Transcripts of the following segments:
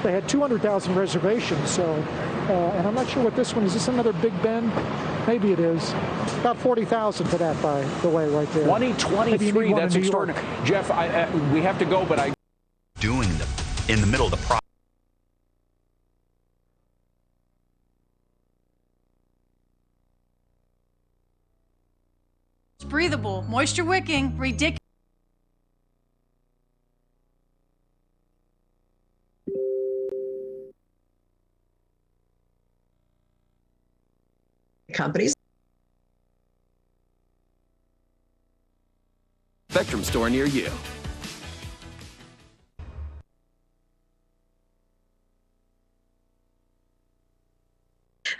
they had 200,000 reservations. So, and I'm not sure what this one is. This another Big Ben? Maybe it is. About 40,000 for that, by the way, right there. 2023. That's extraordinary. Jeff, we have to go, but I doing in the middle of the process. Breathable, moisture wicking, ridiculous. Companies. Spectrum store near you.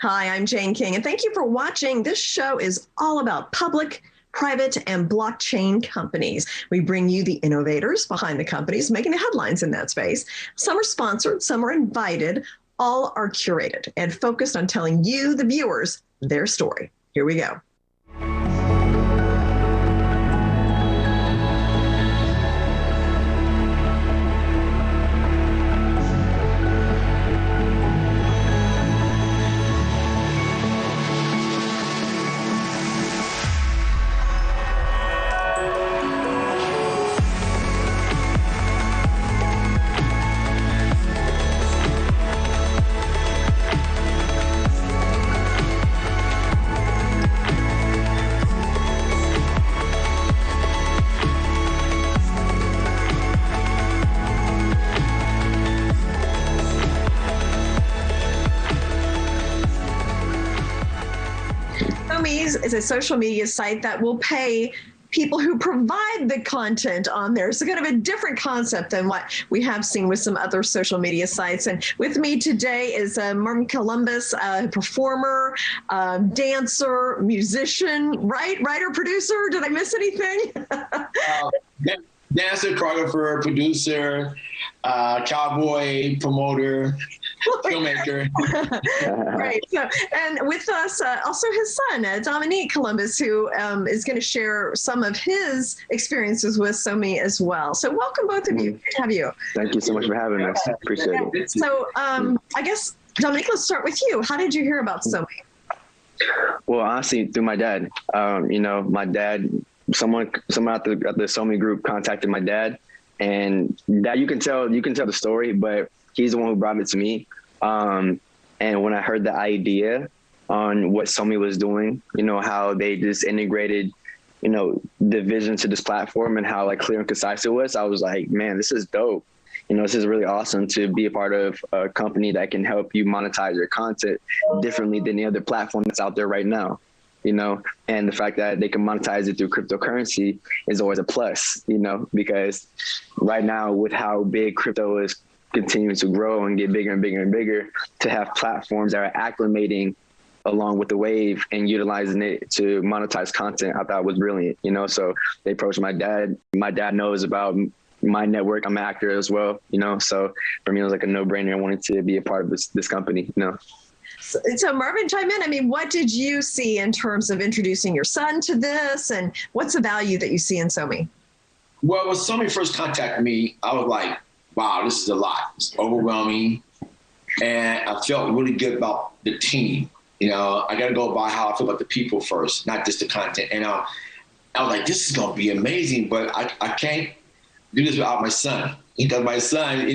Hi, I'm Jane King, and thank you for watching. This show is all about public, private, and blockchain companies. We bring you the innovators behind the companies making the headlines in that space. Some are sponsored, some are invited, all are curated and focused on telling you, the viewers, their story. Here we go. SoMee is a social media site that will pay people who provide the content on there. So kind of a different concept than what we have seen with some other social media sites. And with me today is Marvin Columbus, performer, dancer, musician, writer, producer. Did I miss anything? Dancer, choreographer, producer, cowboy, promoter, filmmaker. Right. So, and with us, also his son, Dominique Columbus, who is going to share some of his experiences with SoMee as well. So welcome, both of you. Good to have you. Thank you so much for having us. Appreciate it. So I guess, Dominique, let's start with you. How did you hear about SoMee? Well, honestly, through my dad. My dad, someone at the SoMee group contacted my dad, and that you can tell the story, but he's the one who brought it to me. And when I heard the idea on what SoMee was doing, how they just integrated, the vision to this platform and how clear and concise it was, I was like, man, this is dope. This is really awesome to be a part of a company that can help you monetize your content differently than the other platform that's out there right now. And the fact that they can monetize it through cryptocurrency is always a plus, because right now with how big crypto is continuing to grow and get bigger and bigger and bigger, to have platforms that are acclimating along with the wave and utilizing it to monetize content, I thought was brilliant, so they approached my dad. My dad knows about my network. I'm an actor as well, so for me, it was like a no-brainer. I wanted to be a part of this company, So Marvin, chime in. I mean, what did you see in terms of introducing your son to this, and what's the value that you see in SoMee? Well, when SoMee first contacted me, I was like, wow, this is a lot. It's overwhelming. And I felt really good about the team. I got to go by how I feel about the people first, not just the content. And I was like, this is going to be amazing, but I can't do this without my son. Because my son,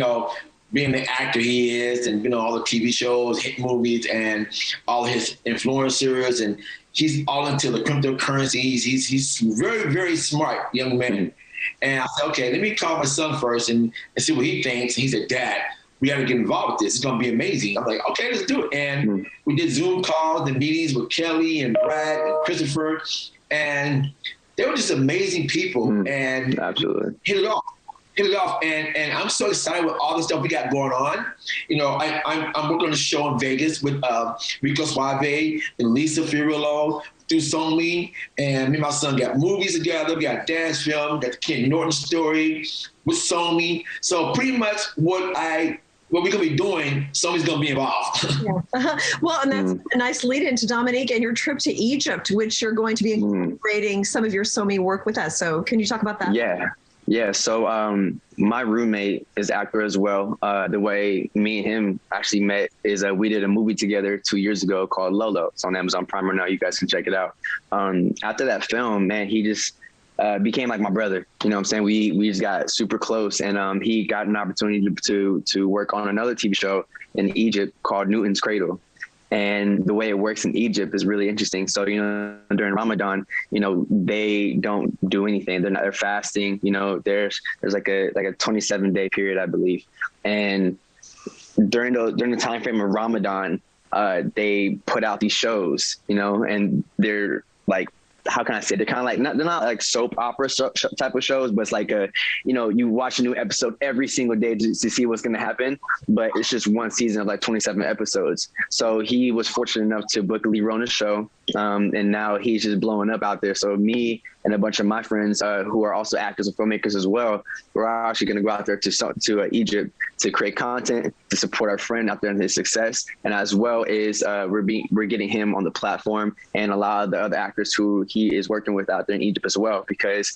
being the actor he is, and all the TV shows, hit movies, and all his influencers, and he's all into the cryptocurrencies. He's very, very smart young man. And I said, okay, let me call my son first and see what he thinks. And he said, Dad, we got to get involved with this. It's going to be amazing. I'm like, okay, let's do it. And we did Zoom calls and meetings with Kelly and Brad and Christopher, and they were just amazing people. And absolutely hit it off. And I'm so excited with all the stuff we got going on. I'm working on a show in Vegas with Rico Suave and Lisa Fiorillo through SoMee, and me and my son got movies together. We got dance film, got the Ken Norton story with SoMee. So pretty much what we're gonna be doing, SoMee's gonna be involved. Yeah. Well, and that's a nice lead into Dominique and your trip to Egypt, which you're going to be incorporating some of your SoMee work with us. So can you talk about that? Yeah. Yeah, so my roommate is actor as well. The way me and him actually met is we did a movie together 2 years ago called Lolo. It's on Amazon Prime right now. You guys can check it out. After that film, man, he just became like my brother. You know what I'm saying? We just got super close, and he got an opportunity to work on another TV show in Egypt called Newton's Cradle. And the way it works in Egypt is really interesting. So, you know, during Ramadan, you know, they don't do anything. They're fasting. You know, there's like a 27-day period, I believe. And during the time frame of Ramadan, they put out these shows, you know, and they're like, how can I say? They're kind of like, they're not like soap opera type of shows, but it's like you know, you watch a new episode every single day to see what's going to happen. But it's just one season of like 27 episodes. So he was fortunate enough to book Lee Rona's show. And now he's just blowing up out there. So me and a bunch of my friends who are also actors and filmmakers as well, we're actually going to go out there to Egypt to create content, to support our friend out there in his success. And as well as we're getting him on the platform and a lot of the other actors who he is working with out there in Egypt as well, because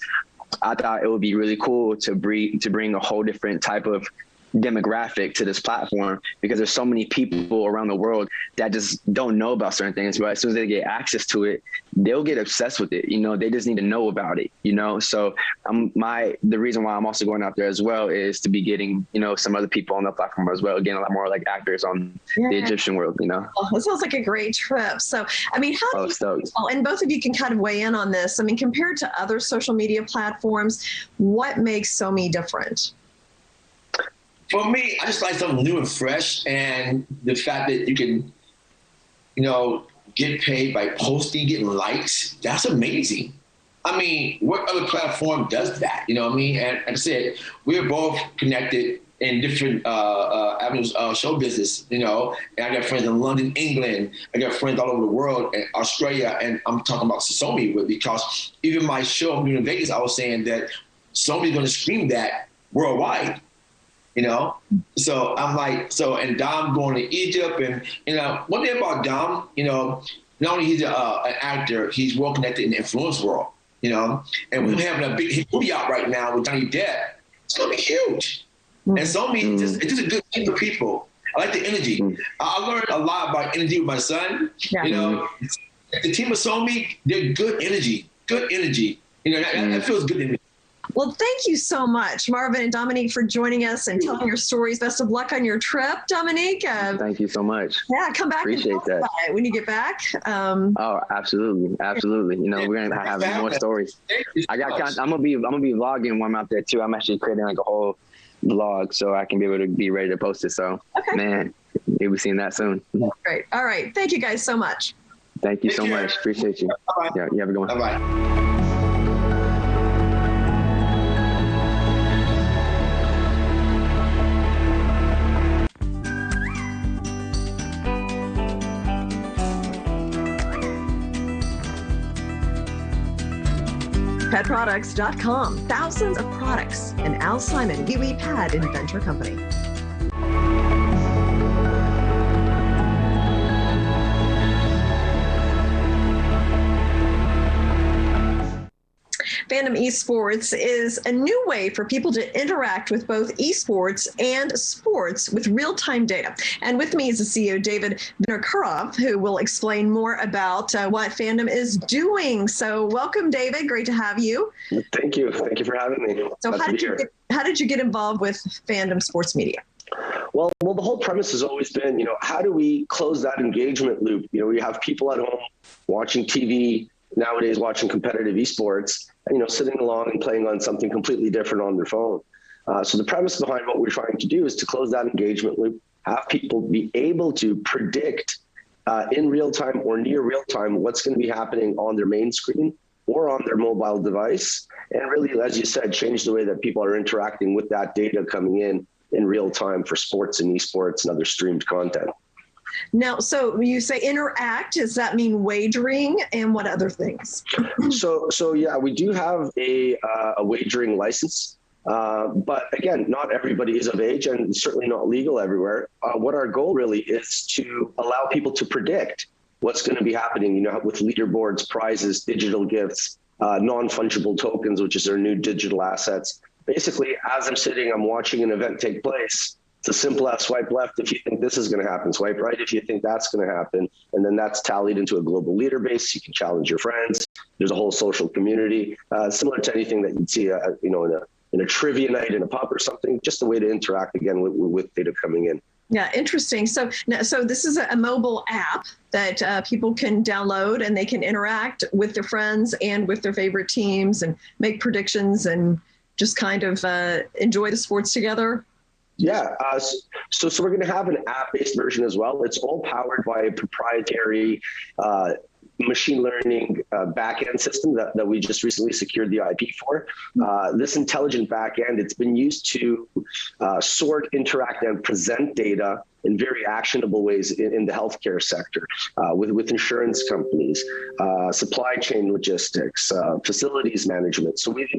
I thought it would be really cool to bring a whole different type of demographic to this platform, because there's so many people around the world that just don't know about certain things, but as soon as they get access to it, they'll get obsessed with it. You know, they just need to know about it, you know? So the reason why I'm also going out there as well is to be getting, you know, some other people on the platform as well, getting a lot more like actors on the Egyptian world, you know? Well, it sounds like a great trip. So, I mean, how do you, and both of you can kind of weigh in on this. I mean, compared to other social media platforms, what makes SoMee different? For me, I just like something new and fresh, and the fact that you can, you know, get paid by posting, getting likes, that's amazing. I mean, what other platform does that? You know what I mean? And like I said, we're both connected in different avenues of show business, you know, and I got friends in London, England, I got friends all over the world, and Australia, and I'm talking about SoMee because even my show I'm doing in Vegas, I was saying that SoMee's going to stream that worldwide. You know, so I'm like, and Dom going to Egypt, and you know, one thing about Dom, you know, not only he's an actor, he's well connected in the influence world, you know, and we're having a big movie out right now with Johnny Depp. It's gonna be huge, and SoMee it's just a good team of people. I like the energy. I learned a lot about energy with my son. Yeah. You know, the team of SoMee, they're good energy. You know, that feels good to me. Well, thank you so much, Marvin and Dominique, for joining us and telling your stories. Best of luck on your trip, Dominique. Thank you so much. Yeah, come back. Appreciate that. When you get back. Oh, absolutely. You know, we're gonna have more stories. I'm gonna be vlogging when I'm out there too. I'm actually creating like a whole vlog so I can be able to be ready to post it. So, man, you'll be seeing that soon. Great. All right. Thank you guys so much. Thank you so much. Appreciate you. Bye-bye. Yeah, you have a good one. Bye-bye. Petproducts.com. Thousands of products. And Al Simon, UE Pad Inventor Company. Fandom Esports is a new way for people to interact with both esports and sports with real-time data. And with me is the CEO, David Vinokurov, who will explain more about what Fandom is doing. So welcome, David. Great to have you. Thank you. Thank you for having me. So how did you get involved with Fandom Sports Media? Well, the whole premise has always been, you know, how do we close that engagement loop? You know, we have people at home watching TV, nowadays watching competitive esports, and, you know, sitting along and playing on something completely different on their phone. So the premise behind what we're trying to do is to close that engagement loop, have people be able to predict in real time or near real time what's going to be happening on their main screen or on their mobile device. And really, as you said, change the way that people are interacting with that data coming in real time for sports and esports and other streamed content. Now, so when you say interact, does that mean wagering, and what other things? So yeah, we do have a wagering license, but again, not everybody is of age and certainly not legal everywhere. What our goal really is to allow people to predict what's going to be happening, you know, with leaderboards, prizes, digital gifts, non-fungible tokens, which is our new digital assets, basically, as I'm sitting, I'm watching an event take place. It's a simple as swipe left if you think this is going to happen, swipe right if you think that's going to happen, and then that's tallied into a global leader base. You can challenge your friends. There's a whole social community, similar to anything that you'd see, in a trivia night in a pub or something. Just a way to interact again with data coming in. Yeah, interesting. So this is a mobile app that people can download, and they can interact with their friends and with their favorite teams and make predictions and just kind of enjoy the sports together. Yeah, so we're going to have an app-based version as well. It's all powered by a proprietary machine learning backend system that we just recently secured the IP for. This intelligent backend, it's been used to sort, interact, and present data in very actionable ways in the healthcare sector, with insurance companies, supply chain logistics, facilities management. So we've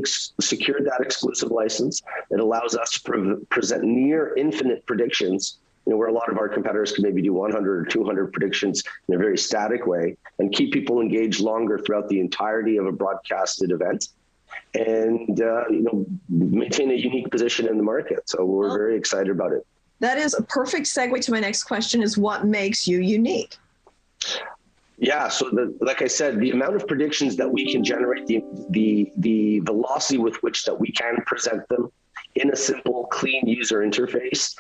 secured that exclusive license. It allows us to present near infinite predictions, where a lot of our competitors can maybe do 100 or 200 predictions in a very static way, and keep people engaged longer throughout the entirety of a broadcasted event, and maintain a unique position in the market. So we're very excited about it. That is a perfect segue to my next question: is what makes you unique? Yeah, so like I said, the amount of predictions that we can generate, the velocity with which that we can present them in a simple, clean user interface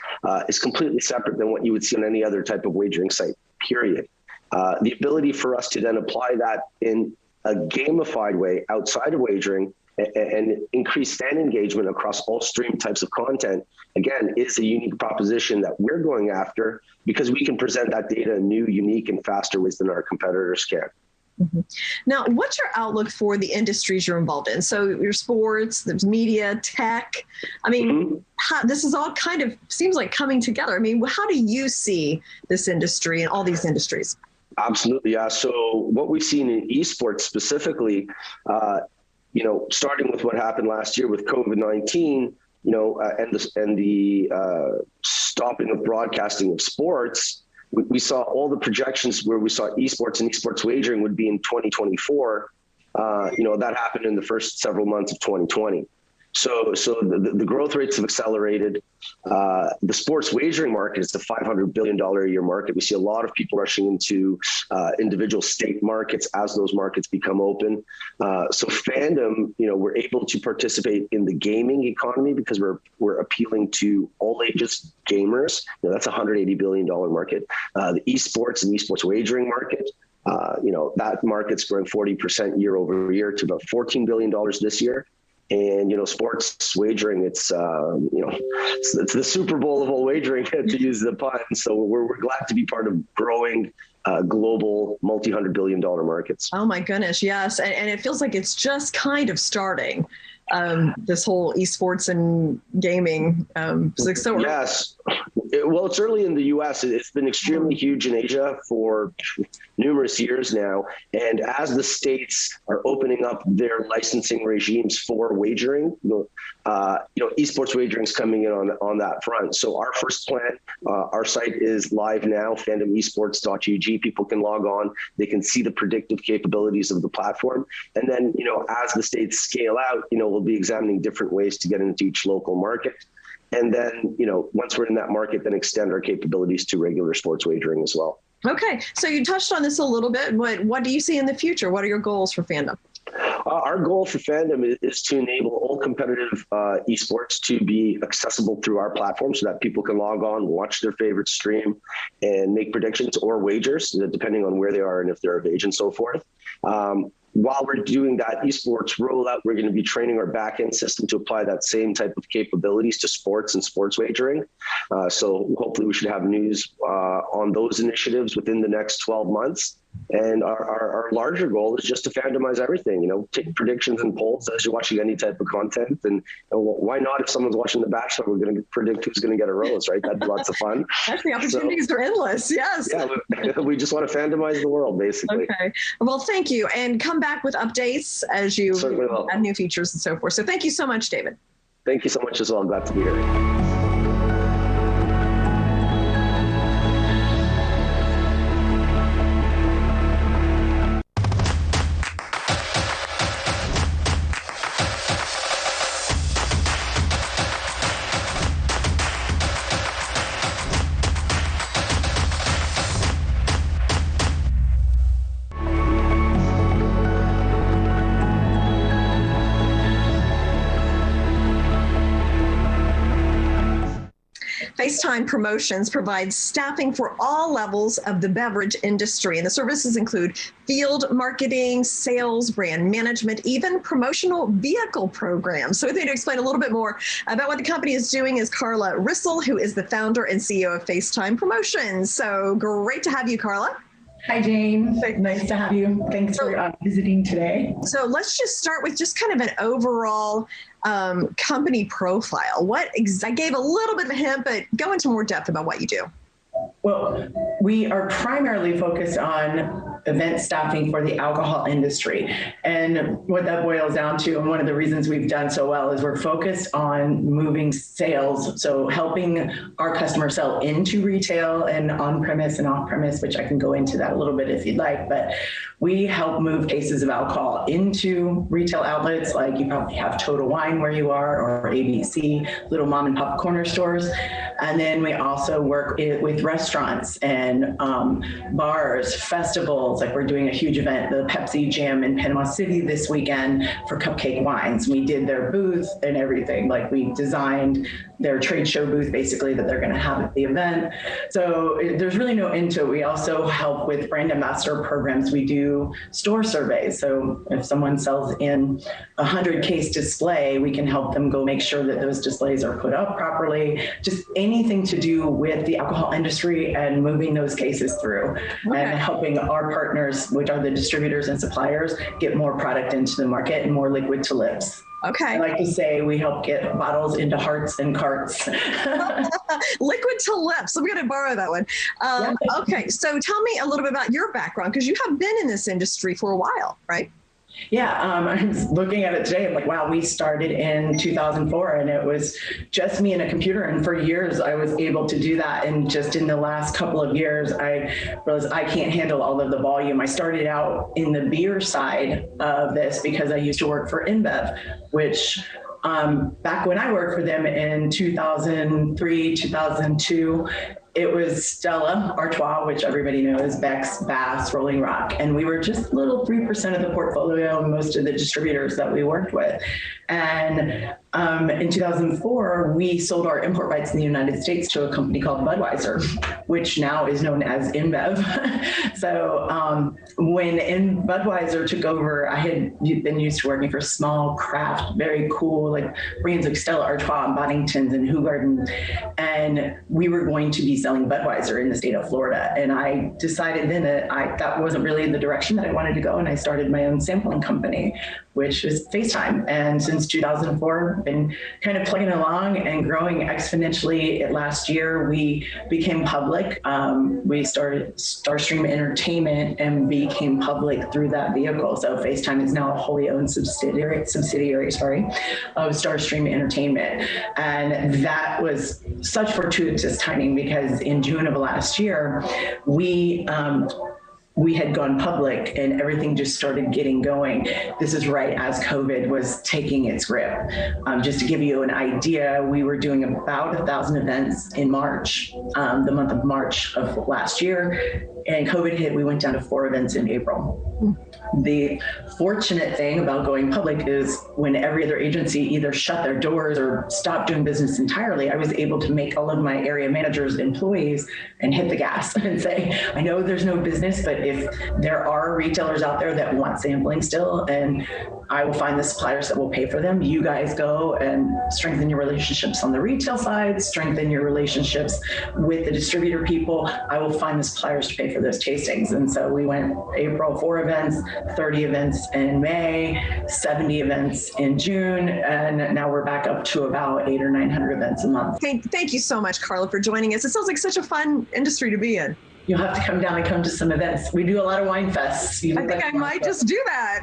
is completely separate than what you would see on any other type of wagering site, period. The ability for us to then apply that in a gamified way outside of wagering and increase fan engagement across all stream types of content, again, is a unique proposition that we're going after because we can present that data in new, unique, and faster ways than our competitors can. Mm-hmm. Now, what's your outlook for the industries you're involved in? So your sports, there's media, tech. I mean, this is all kind of seems like coming together. I mean, how do you see this industry and all these industries? Absolutely, yeah. So what we've seen in esports specifically, starting with what happened last year with COVID-19, and the stopping of broadcasting of sports, we saw all the projections where we saw esports and esports wagering would be in 2024. That happened in the first several months of 2020. So the growth rates have accelerated. The sports wagering market is a $500 billion a year market. We see a lot of people rushing into individual state markets as those markets become open. So Fandom, we're able to participate in the gaming economy because we're appealing to all ages gamers. That's a $180 billion market. The esports and esports wagering market, that market's growing 40% year over year to about $14 billion this year. And, sports wagering, it's the Super Bowl of all wagering, to use the pun. So we're glad to be part of growing global multi-$100 billion markets. Oh, my goodness. Yes. And it feels like it's just kind of starting, this whole esports and gaming. Yes. Well, it's early in the U.S. It's been extremely huge in Asia for numerous years now. And as the states are opening up their licensing regimes for wagering, esports wagering is coming in on that front. So our first plan, our site is live now, fandomesports.ug. People can log on. They can see the predictive capabilities of the platform. And then, as the states scale out, we'll be examining different ways to get into each local market. And then, once we're in that market, then extend our capabilities to regular sports wagering as well. Okay. So you touched on this a little bit. What do you see in the future? What are your goals for Fandom? Our goal for Fandom is to enable all competitive esports to be accessible through our platform so that people can log on, watch their favorite stream, and make predictions or wagers, depending on where they are and if they're of age and so forth. While we're doing that esports rollout, we're going to be training our back-end system to apply that same type of capabilities to sports and sports wagering. So hopefully we should have news on those initiatives within the next 12 months. And our larger goal is just to fandomize everything, take predictions and polls as you're watching any type of content. And why not, if someone's watching The Bachelor, we're going to predict who's going to get a rose, right? That'd be lots of fun. That's the opportunities are endless. Yes. Yeah, we just want to fandomize the world, basically. Okay. Well, thank you. And come back with updates as you add new features and so forth. So thank you so much, David. Thank you so much as well. I'm glad to be here. FaceTime Promotions provides staffing for all levels of the beverage industry, and the services include field marketing, sales, brand management, even promotional vehicle programs. So with me to explain a little bit more about what the company is doing is Carla Rissel, who is the founder and CEO of FaceTime Promotions. So great to have you, Carla. Hi, Jane. Nice to have you. Thanks for visiting today. So let's just start with just kind of an overall company profile. I gave a little bit of a hint, but go into more depth about what you do. Well, we are primarily focused on event staffing for the alcohol industry. And what that boils down to, and one of the reasons we've done so well, is we're focused on moving sales. So helping our customers sell into retail and on-premise and off-premise, which I can go into that a little bit if you'd like. But we help move cases of alcohol into retail outlets, like you probably have Total Wine where you are, or ABC, little mom and pop corner stores. And then we also work with restaurants and bars, festivals. Like we're doing a huge event, the Pepsi Jam in Panama City this weekend for Cupcake Wines. We did their booth and everything. Like we designed their trade show booth basically that they're going to have at the event. So there's really no end to it. We also help with brand ambassador programs. We do store surveys. So if someone sells in a 100-case display, we can help them go make sure that those displays are put up properly. Just anything to do with the alcohol industry and moving those cases through and helping our partners, which are the distributors and suppliers, get more product into the market and more liquid to lips. Okay. I like to say we help get bottles into hearts and carts. Liquid to lips. I'm going to borrow that one. Okay. So tell me a little bit about your background, because you have been in this industry for a while, right? Yeah, I was looking at it today. I'm like, wow, we started in 2004 and it was just me and a computer. And for years, I was able to do that. And just in the last couple of years, I realized I can't handle all of the volume. I started out in the beer side of this because I used to work for InBev, which back when I worked for them in 2003, 2002, it was Stella Artois, which everybody knows, Beck's, Bass, Rolling Rock. And we were just little 3% of the portfolio and most of the distributors that we worked with. And in 2004, we sold our import rights in the United States to a company called Budweiser, which now is known as InBev. So when Budweiser took over, I had been used to working for small craft, very cool, like brands like Stella Artois and Boddington's and Hoegaarden. And we were going to be selling Budweiser in the state of Florida. And I decided then that that wasn't really the direction that I wanted to go. And I started my own sampling company, which is FaceTime. And since 2004, I've been kind of plugging along and growing exponentially. Last year, we became public. We started Starstream Entertainment and became public through that vehicle. So FaceTime is now a wholly owned subsidiary of Starstream Entertainment. And that was such fortuitous timing because in June of last year, we had gone public and everything just started getting going. This is right as COVID was taking its grip. Just to give you an idea, we were doing about 1,000 events in March, the month of March of last year. And COVID hit, we went down to 4 events in April. The fortunate thing about going public is when every other agency either shut their doors or stopped doing business entirely, I was able to make all of my area managers employees and hit the gas and say, I know there's no business, but if there are retailers out there that want sampling still, and I will find the suppliers that will pay for them, you guys go and strengthen your relationships on the retail side, strengthen your relationships with the distributor people. I will find the suppliers to pay for those tastings. And so we went April, 4 events, 30 events in May, 70 events in June, and now we're back up to about 800 or 900 events a month. Thank you so much, Carla, for joining us. It sounds like such a fun industry to be in. You'll have to come down and come to some events. We do a lot of wine fests. I think I might just do that.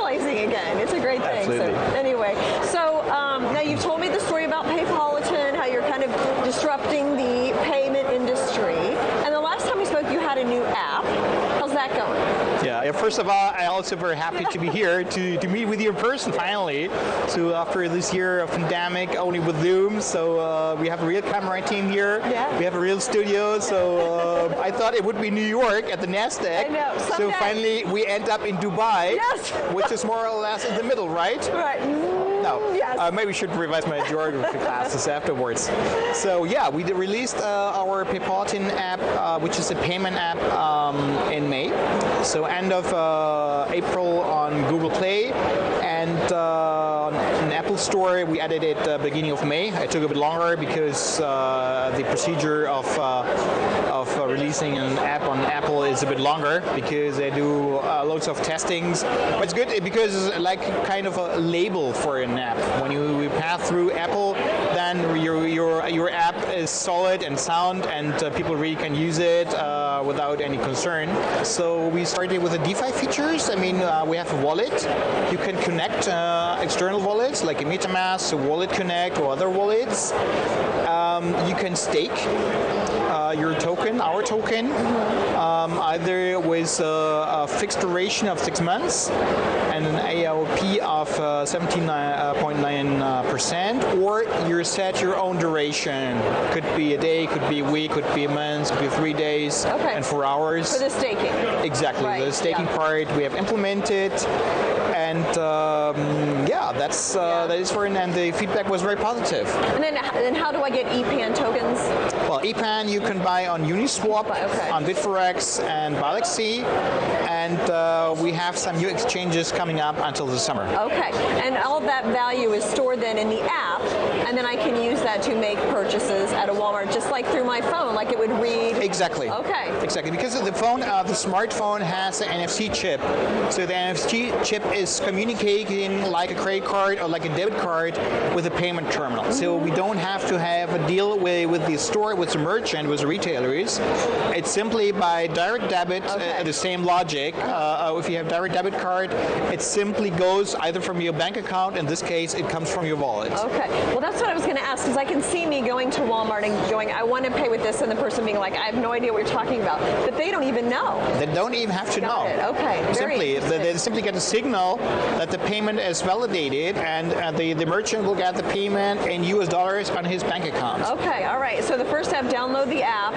socializing again. It's a great thing. Absolutely. So anyway, so now you've told me the story about Paypolitan, how you're kind of disrupting the payment industry. And the last time we spoke, you had a new app. How's that going? Yeah, first of all, I'm also very happy to be here to meet with you in person finally. So after this year of pandemic, only with Zoom, so we have a real camera team here. Yeah. We have a real studio, so I thought it would be New York at the NASDAQ. I know, so someday. Finally we end up in Dubai, Yes. which is more or less in the middle, right? Right. No. Yes. Maybe we should revise my geography classes afterwards. So yeah, we released our Paypolitan app, which is a payment app, in May. So end of April on Google Play, and in Apple Store we added it beginning of May. It took a bit longer because the procedure of releasing an app on Apple is a bit longer because they do loads of testings. But it's good because it's like kind of a label for an app. When you pass through Apple, then your app is solid and sound, and people really can use it without any concern. So we started with the DeFi features. I mean, we have a wallet. You can connect external wallets like a MetaMask, a Wallet Connect, or other wallets. You can stake your token, our token, either with a fixed duration of 6 months and an ALP of 17.9%, or you set your own duration. Could be a day, could be a week, could be a month, could be 3 days, and 4 hours. For the staking. Exactly, Right. the staking part we have implemented, and that is for, and the feedback was very positive. And then how do I get EPAN tokens? Well, EPAN you can buy on Uniswap, on Bitforex, and Galaxy, and we have some new exchanges coming up until the summer. Okay, and all of that value is stored then in the app, and then I can use that to make purchases at a Walmart, just like through my phone, like it would read. Exactly. Okay. Exactly, because the phone, the smartphone has an NFC chip. So the NFC chip is communicating like a credit card or like a debit card with a payment terminal. So we don't have to have a deal with the store, with the merchant, with the retailers. It's simply by direct debit, the same logic. If you have direct debit card, it simply goes either from your bank account, in this case, it comes from your wallet. Okay, well that's what I was going to ask, because I can see me going to Walmart and going, I want to pay with this, and the person being like, I have no idea what you're talking about, but they don't even know. They don't even have to know. Got it. Okay, very interesting. They simply get a signal that the payment is validated, and the merchant will get the payment in US dollars on his bank account. Okay, all right. So the first step, download the app.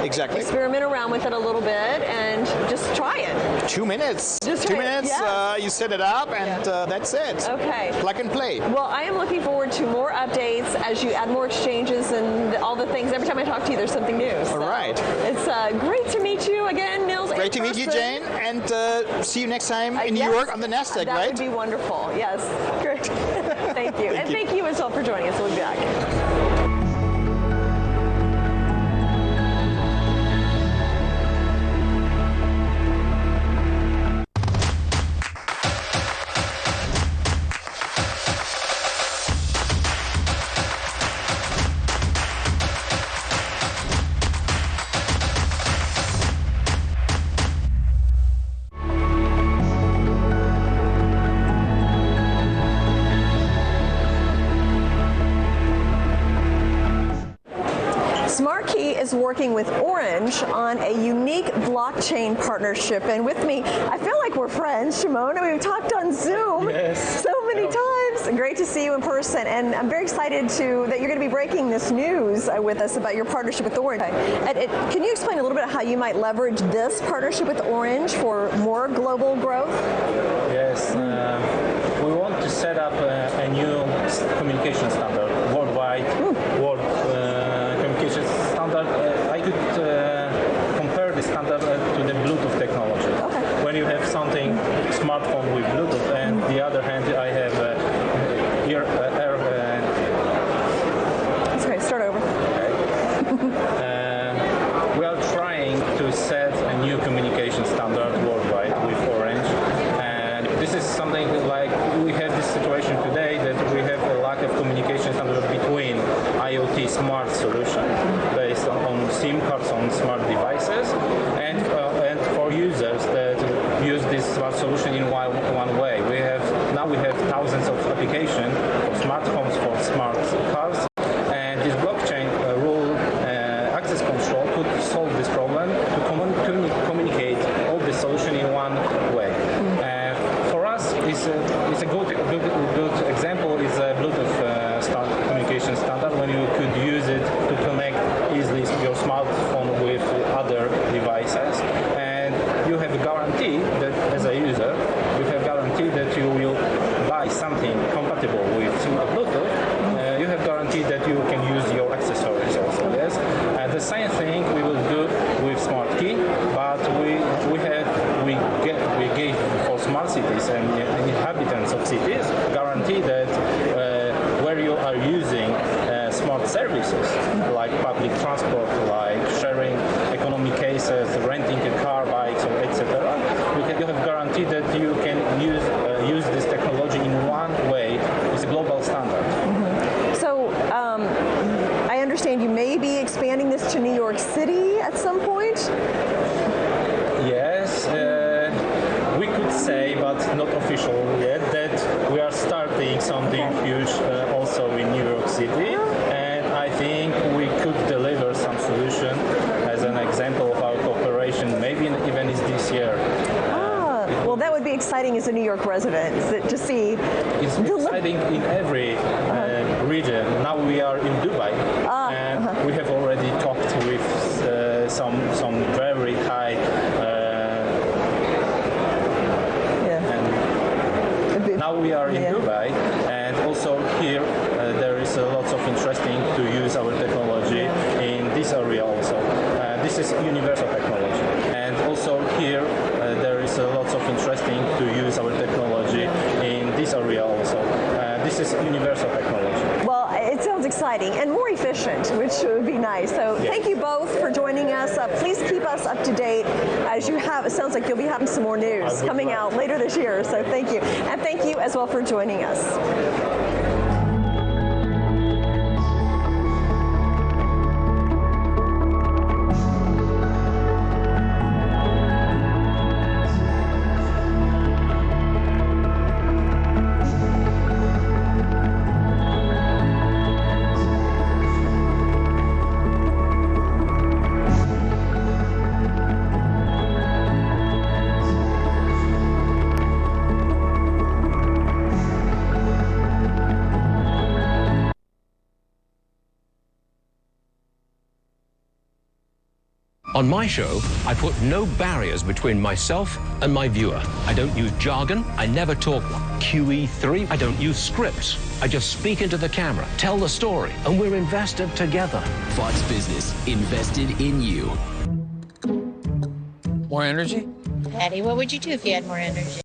Exactly. Experiment around with it a little bit and just try it. 2 minutes. Just 2 try it, minutes, yeah. You set it up, and that's it. Okay. Plug and play. Well, I am looking forward to more updates as you add more exchanges and all the things. Every time I talk to you, there's something new. All right. It's great to meet you again, Nils. Great to meet you, Jane, and see you next time in New yes, York on the NASDAQ, that right? That would be wonderful. Yes. Great. Thank you. Thank you as well for joining us. We'll be back. SmartKey is working with Orange on a unique blockchain partnership, and with me, I feel like we're friends, Shimon. We've talked on Zoom so many times. Great to see you in person, and I'm very excited that you're going to be breaking this news with us about your partnership with Orange. Can you explain a little bit how you might leverage this partnership with Orange for more global growth? Yes, we want to set up a new communication standard worldwide. Communication standard. I could compare the standard to the Bluetooth technology. Okay. When you have something smartphone with Bluetooth, and the other hand I have That's great. Start over. We are trying to set a new communication standard worldwide with Orange, and this is something like we have this situation today that we have a lack of communication standard between IoT smart solution based on SIM cards on smart devices, and for users that use this smart solution in one way. Now we have thousands of applications for smart homes, for smart cars, and this blockchain rule access control could solve this problem to communicate all the solution in one way. For us, it's a good example is a Bluetooth communication standard when you could use it to connect easily your smartphone with other devices, and you have a guarantee that as a user, you have guarantee that you will buy something compatible with Bluetooth. You have guarantee that you can use your accessories also. Yes, and the same thing we will do with SmartKey, but we gave for smart cities and inhabitants of cities guarantee that where you are using smart services like public transport, like sharing economy cases, renting a car, bikes, or etc., you have guaranteed that you can use this technology in one way. It's a global standard. So I understand you may be expanding this to New York City at some point? Yes, we could say, but not official yet, that we are starting something huge also in New York City, and I think we could deliver some solution as an example of our cooperation, maybe even this year. Well, that would be exciting as a New York resident to see. It's exciting in every region. Now we are in Dubai, and we have already talked with some very high. Now we are in Dubai, and also here there is lots of interesting to use our technology in this area also. This is universal technology, and also here there is lots of interesting to use our technology in this area also. This is universal technology. Well, it sounds exciting and more efficient, which would be nice. So thank you both for joining us. Please keep us up to date as you have. It sounds like you'll be having some more news coming out later this year. So thank you. And thank you as well for joining us. On my show, I put no barriers between myself and my viewer. I don't use jargon. I never talk QE3. I don't use scripts. I just speak into the camera, tell the story, and we're invested together. Fox Business, invested in you. More energy? Patty, what would you do if you had more energy?